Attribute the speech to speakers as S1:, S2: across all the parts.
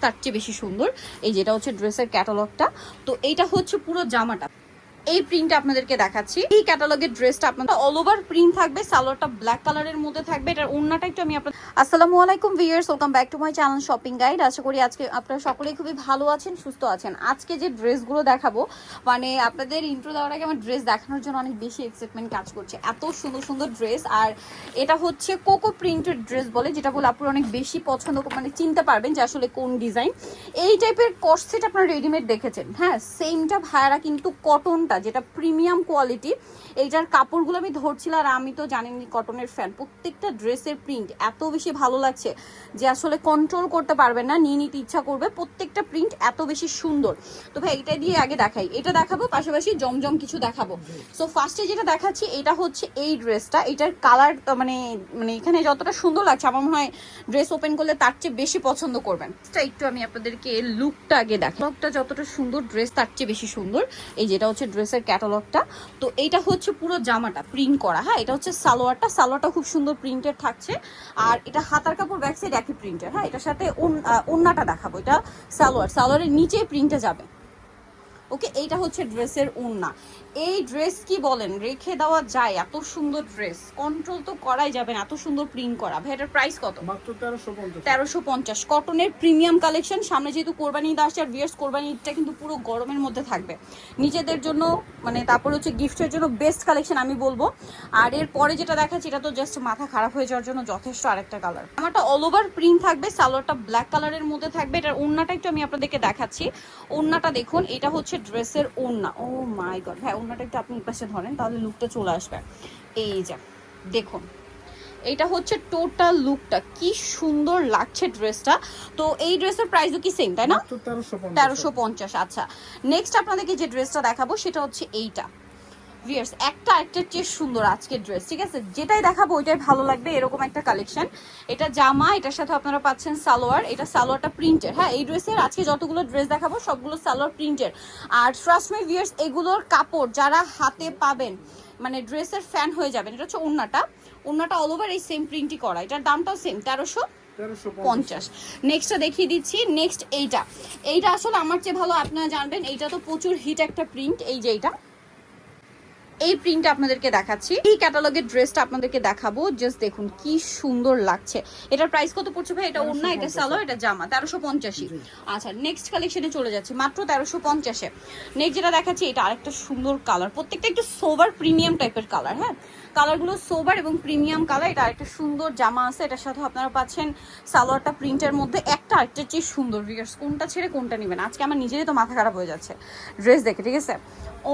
S1: তার চেয়ে বেশি সুন্দর। এই যেটা হচ্ছে ড্রেসের ক্যাটালগটা। তো এইটা হচ্ছে পুরো জামাটা, এই প্রিন্ট আপনাদেরকে দেখাচ্ছি। এই ক্যাটালগের ড্রেসটা আপনাদের অল ওভার প্রিন্ট থাকবে, সালোয়ারটা ব্ল্যাক কালারের মধ্যে থাকবে, এটার ওড়নাটা একটু আমি আপনাদের। আসসালামু আলাইকুম viewers, welcome back to my channel shopping guide. আশা করি আজকে আপনারা সকলেই খুবই ভালো আছেন, সুস্থ আছেন। আজকে যে ড্রেসগুলো দেখাবো, মানে আপনাদের ইন্ট্রো দেওয়ার আগে আমার ড্রেস দেখানোর জন্য অনেক বেশি এক্সাইটমেন্ট কাজ করছে। এত সুন্দর সুন্দর ড্রেস, আর এটা হচ্ছে কোকো প্রিন্টেড ড্রেস বলে, যেটা বলে আপনারা অনেক বেশি পছন্দ, মানে চিনতে পারবেন যে আসলে কোন ডিজাইন। এই টাইপের কর্সেট আপনারা রেডিমেড দেখেছেন, হ্যাঁ সেমটা ভাইয়ারা কিন্তু কটনটা, যেটা প্রিমিয়াম কোয়ালিটি, এইটার কাপড়গুলো আমি ধরছিলাম। আর আমি তো জানেনই কটনের ফ্যান, প্রত্যেকটা ড্রেসের প্রিন্ট এত বেশি ভালো লাগছে যে আসলে কন্ট্রোল করতে পারবেন না, নিয়ে নিতে ইচ্ছা করবে। প্রত্যেকটা প্রিন্ট এত বেশি সুন্দর। তো ভাই এটা দিয়ে আগে দেখাই, এটা দেখাবো, পাশাপাশি জমজম কিছু দেখাবো। সো ফার্স্টে যেটা দেখাচ্ছি এটা হচ্ছে এই ড্রেসটা। এটার কালার মানে মানে এখানে যতটা সুন্দর লাগছে, আমার মনে হয় ড্রেস ওপেন করলে তার চেয়ে বেশি পছন্দ করবেন। একটু আমি আপনাদেরকে লুকটা আগে দেখাই, লুকটা যতটা সুন্দর ড্রেস তার চেয়ে বেশি সুন্দর। এই যেটা হচ্ছে ড্রেসের ক্যাটালগটা। তো এইটা হচ্ছে পুরো জামাটা প্রিন্ট করা, হ্যাঁ এটা হচ্ছে সালোয়ারটা। সালোয়ারটা খুব সুন্দর প্রিন্টেড থাকছে, আর এটা হাতার কাপড় ব্যাক সাইড একই প্রিন্টের। হ্যাঁ এটার সাথে ওড়নাটা দেখাবো, এটা সালোয়ারের নিচে প্রিন্টে যাবে। ওকে, এইটা হচ্ছে ড্রেসের ওড়না। এই ড্রেস কি বলেন, রেখে দেওয়া যায়? এত সুন্দর ড্রেস, কন্ট্রোল তো করাই যাবে না, এত সুন্দর প্রিন্ট করা। ভাই এটার প্রাইস কত?
S2: মাত্র 1350।
S1: 1350 কটনের প্রিমিয়াম কালেকশন। সামনে যেহেতু কোরবানি ঈদ আসছে, আর ভিউয়ার্স কোরবানি ঈদটা কিন্তু পুরো গরমের মধ্যে থাকবে, নিজেদের জন্য মানে তারপর হচ্ছে গিফটের জন্য বেস্ট কালেকশন আমি বলবো। আর এর পরে যেটা দেখাচ্ছি, এটা তো জাস্ট মাথা খারাপ হয়ে যাওয়ার জন্য যথেষ্ট আরেকটা কালার। আমারটা অল ওভার প্রিন্ট থাকবে, সালোয়ারটা ব্ল্যাক কালারের মধ্যে থাকবে। এটার ওড়নাটা একটু আমি আপনাদেরকে দেখাচ্ছি। ওড়নাটা দেখুন, এটা হচ্ছে ড্রেসের ওড়না। ও মাই গড, হ্যাঁ ওড়নাটা একটু আপনি পাশে ধরেন, তাহলে লুকটা চলে আসবে। এই যে দেখুন, এইটা হচ্ছে টোটাল লুকটা, কি সুন্দর লাগছে ড্রেসটা। তো এই ড্রেসের প্রাইসও কি সেম, তাই না? 1350। আচ্ছা, নেক্সট আপনাদেরকে যে ড্রেসটা দেখাবো সেটা হচ্ছে এইটা। ভিউয়ার্স একটা আরেকটার চেয়ে সুন্দর আজকের ড্রেস, ঠিক আছে? যেটাই দেখাবো ওইটাই ভালো লাগবে, এরকম একটা কালেকশন। এটা জামা, এটার সাথে আপনারা পাচ্ছেন সালোয়ার। এটা সালোয়ারটা প্রিন্টের। হ্যাঁ এই ড্রেসের আজকে যতগুলো ড্রেস দেখাবো সবগুলো সালোয়ার প্রিন্টের। আর ট্রাস্ট মি ভিউয়ার্স, এগুলোর কাপড় যারা হাতে পাবেন মানে ড্রেসের ফ্যান হয়ে যাবেন। এটা হচ্ছে ওড়নাটা অল ওভার এই সেম প্রিন্টই করা। এটার দামটাও সেম 1350। নেক্সটটা দেখিয়ে দিচ্ছি। নেক্সট এইটা আসলে আমার চেয়ে ভালো আপনারা জানবেন, এইটা তো প্রচুর হিট একটা প্রিন্ট। এই যে এই প্রিন্টটা আপনাদেরকে দেখাচ্ছি, এই ক্যাটালগের ড্রেসটা আপনাদেরকে দেখাবো। জাস্ট দেখুন কি সুন্দর লাগছে। এটার প্রাইস কত পড়ছে ভাই? এটা ওড়না, এটা সালোয়ার, এটা জামা, 1350। আচ্ছা নেক্সট কালেকশনে চলে যাচ্ছি, মাত্র 1350-এ। নেক্সট যেটা দেখাচ্ছি, এটা আরেকটা সুন্দর কালার, প্রত্যেকটা একটু সোবার প্রিমিয়াম টাইপের কালার। হ্যাঁ কালারগুলো সোবার এবং প্রিমিয়াম কালার। এটা আরেকটা সুন্দর জামা আছে, এটার সাথে আপনারা পাচ্ছেন সালোয়ারটা প্রিন্টের মধ্যে। একটা আরেকটার চেয়ে সুন্দর। ভিউয়ার্স কোনটা ছেড়ে কোনটা নেবেন, আজকে আমার নিজেরই তো মাথা খারাপ হয়ে যাচ্ছে ড্রেস দেখে, ঠিক আছে?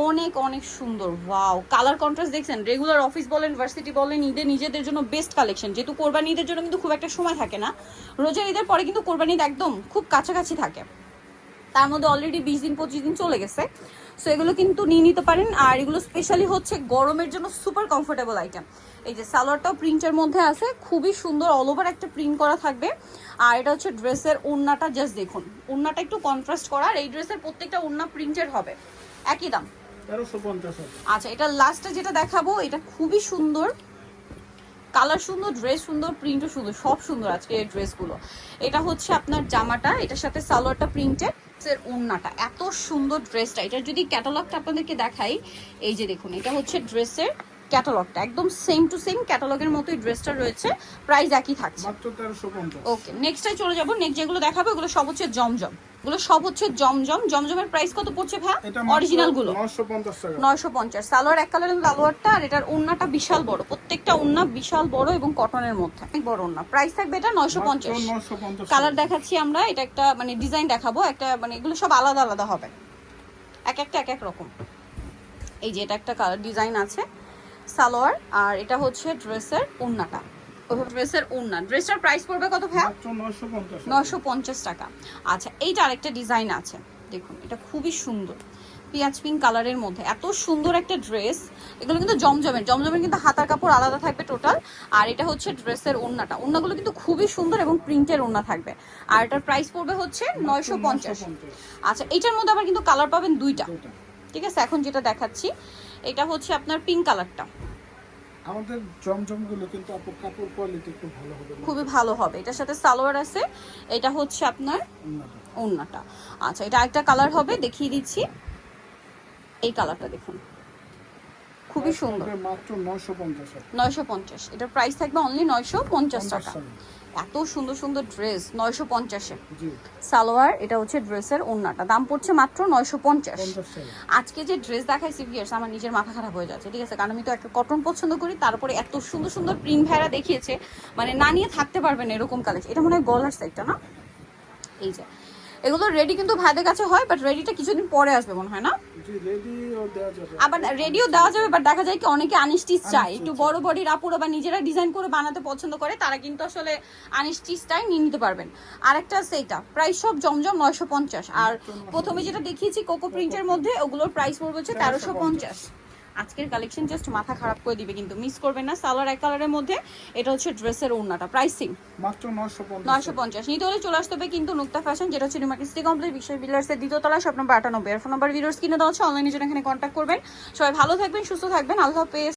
S1: অনেক অনেক সুন্দর। ওয়াও, কালার কন্ট্রাস্ট দেখছেন? রেগুলার অফিস বলেন, ভার্সিটি বলেন, ঈদে নিজেদের জন্য বেস্ট কালেকশন। যেহেতু কোরবানি ঈদের জন্য কিন্তু খুব একটা সময় থাকে না, রোজার ঈদের পরে কিন্তু কোরবানি ঈদ একদম খুব কাছাকাছি থাকে, তার মধ্যে অলরেডি 20-25 দিন চলে গেছে। সো এগুলো কিন্তু নিয়ে নিতে পারেন। আর এগুলো স্পেশালি হচ্ছে গরমের জন্য সুপার কমফোর্টেবল আইটেম। এই যে সালোয়ারটাও প্রিন্টের মধ্যে আছে, খুবই সুন্দর, অল ওভার একটা প্রিন্ট করা থাকবে। আর এটা হচ্ছে ড্রেসের ওড়নাটা, জাস্ট দেখুন ওড়নাটা একটু কন্ট্রাস্ট করা। আর এই ড্রেসের প্রত্যেকটা ওড়না প্রিন্টের হবে, একই দাম
S2: 1350।
S1: আচ্ছা এটা লাস্টে যেটা দেখাবো, এটা খুবই সুন্দর, কালার সুন্দর, ড্রেস সুন্দর, প্রিন্টও সুন্দর, সব সুন্দর আজকে এই ড্রেসগুলো। এটা হচ্ছে আপনার জামাটা, এটার সাথে সালোয়ারটা প্রিন্টেড, ওড়নাটা এত সুন্দর ড্রেসটা। এটার যদি ক্যাটালগটা আপনাদেরকে দেখাই, এই যে দেখুন এটা হচ্ছে ড্রেসের ক্যাটালগটা, একদম সেম টু সেম ক্যাটালগের মতোই ড্রেসটা রয়েছে, প্রাইস একই থাকছে
S2: মাত্র 1350।
S1: ওকে নেক্সটটাই চলে যাবো। নেক্সট যেগুলো দেখাবো এগুলো সব হচ্ছে জমজম, এগুলো সব হচ্ছে জমজম। জমজমের প্রাইস কত পড়ছে ভাই? অরিজিনাল গুলো
S2: 950 টাকা।
S1: 950। সালোয়ার এক কালারের সালোয়ারটা, আর এটার ওড়নাটা বিশাল বড়, প্রত্যেকটা ওড়না বিশাল বড় এবং কটনের মধ্যে অনেক বড় ওড়না। প্রাইস থাকবে এটা 950। কালার দেখাচ্ছি আমরা, এটা একটা মানে ডিজাইন দেখাবো একটা, মানে এগুলো সব আলাদা আলাদা হবে, এক একটা এক এক রকম। এই যে এটা একটা কালার ডিজাইন আছে সালোয়ার, আর এটা হচ্ছে ড্রেসের ওড়নাটা, ড্রেসের ওড়না। ড্রেসটার প্রাইস পড়বে কত ভাই? 950 টাকা। আচ্ছা এইটা আরেকটা ডিজাইন আছে, দেখুন এটা খুবই সুন্দর, পিঁয়াজ পিঙ্ক কালারের মধ্যে, এত সুন্দর একটা ড্রেস। এগুলো কিন্তু জমজমের কিন্তু হাতার কাপড় আলাদা থাকবে টোটাল। আর এটা হচ্ছে ড্রেসের ওড়নাগুলো কিন্তু খুবই সুন্দর এবং প্রিন্টের ওড়না থাকবে। আর এটার প্রাইস পড়বে হচ্ছে 950। আচ্ছা এইটার মধ্যে আবার কিন্তু কালার পাবেন দুইটা, ঠিক আছে? এখন যেটা দেখাচ্ছি এটা হচ্ছে আপনার পিঙ্ক কালারটা,
S2: আমাদের জমজমগুলো কিন্তু আপু কাপড় কোয়ালিটি একটু ভালো হবে
S1: খুবই ভালো হবে। এটার সাথে সালোয়ার আছে, এটা হচ্ছে আপনার
S2: ওড়নাটা।
S1: ওড়নাটা। আচ্ছা, এটা একটা কালার হবে, দেখিয়ে দিচ্ছি। এই কালারটা দেখুন, খুবই সুন্দর।
S2: পড়বে মাত্র 950 টাকা।
S1: 950, এটার প্রাইস থাকবে অনলি 950 টাকা। এত সুন্দর সুন্দর ড্রেস 950-এ।
S2: জি
S1: সালোয়ার, এটা হচ্ছে ড্রেসের ওড়নাটা, দাম পড়ছে মাত্র 950।
S2: 50 টাকা।
S1: আজকে যে ড্রেস দেখাইছি ভিউয়ার্স, আমার নিজের মাথা খারাপ হয়ে যাচ্ছে, ঠিক আছে, কারণ আমি তো একটা কটন পছন্দ করি, তারপরে এত সুন্দর সুন্দর প্রিন্ট ভাইরা দেখিয়েছে, মানে না নিয়ে থাকতে পারবেন এরকম কালেকশন। এটা মনে হয় গলার সাইডটা না, এই যে এগুলো রেডি কিন্তু ভাইদের কাছে হয়, বাট রেডিটা কিছুদিন পরে আসবে মনে হয় না।
S2: জি রেডি ও দেওয়া যাবে।
S1: আবার রেডিও দেওয়া যাবে, বাট দেখা যায় কি অনেকে আনস্টিচ চায়, একটু বড় বডির আপুরা বা নিজেরা ডিজাইন করে বানাতে পছন্দ করে, তারা কিন্তু আসলে আনস্টিচটাই নিয়ে নিতে পারবেন। আরেকটা আছে এটা, প্রাইস সব জমজম 950। আর প্রথমে যেটা দেখিয়েছি কোকো প্রিন্টের মধ্যে, ওগুলোর প্রাইস পড়বে হচ্ছে 1350। আজকের কালেকশন জাস্ট মাথা খারাপ করে দিবে, কিন্তু মিস করবেন না। সালোয়ার এক কালারের মধ্যে, এটা হচ্ছে ড্রেসের ওড়নাটা, প্রাইসিং
S2: মাত্র 950।
S1: 950। নিতে হলে চলে আসতে হবে কিন্তু নুক্তা ফ্যাশন, যেটা হচ্ছে নিউমার্কেট সিটি কমপ্লেক্স, বিশ্ব বিল্ডার্সের দ্বিতীয় তলা, শপ নম্বর 98। আর ফোন নাম্বার ভিডিওস কিনে দেওয়া হচ্ছে, অনলাইনে জন্য এখানে কন্ট্যাক্ট করবেন। সবাই ভালো থাকবেন, সুস্থ থাকবেন, আল্লাহ হাফেজ।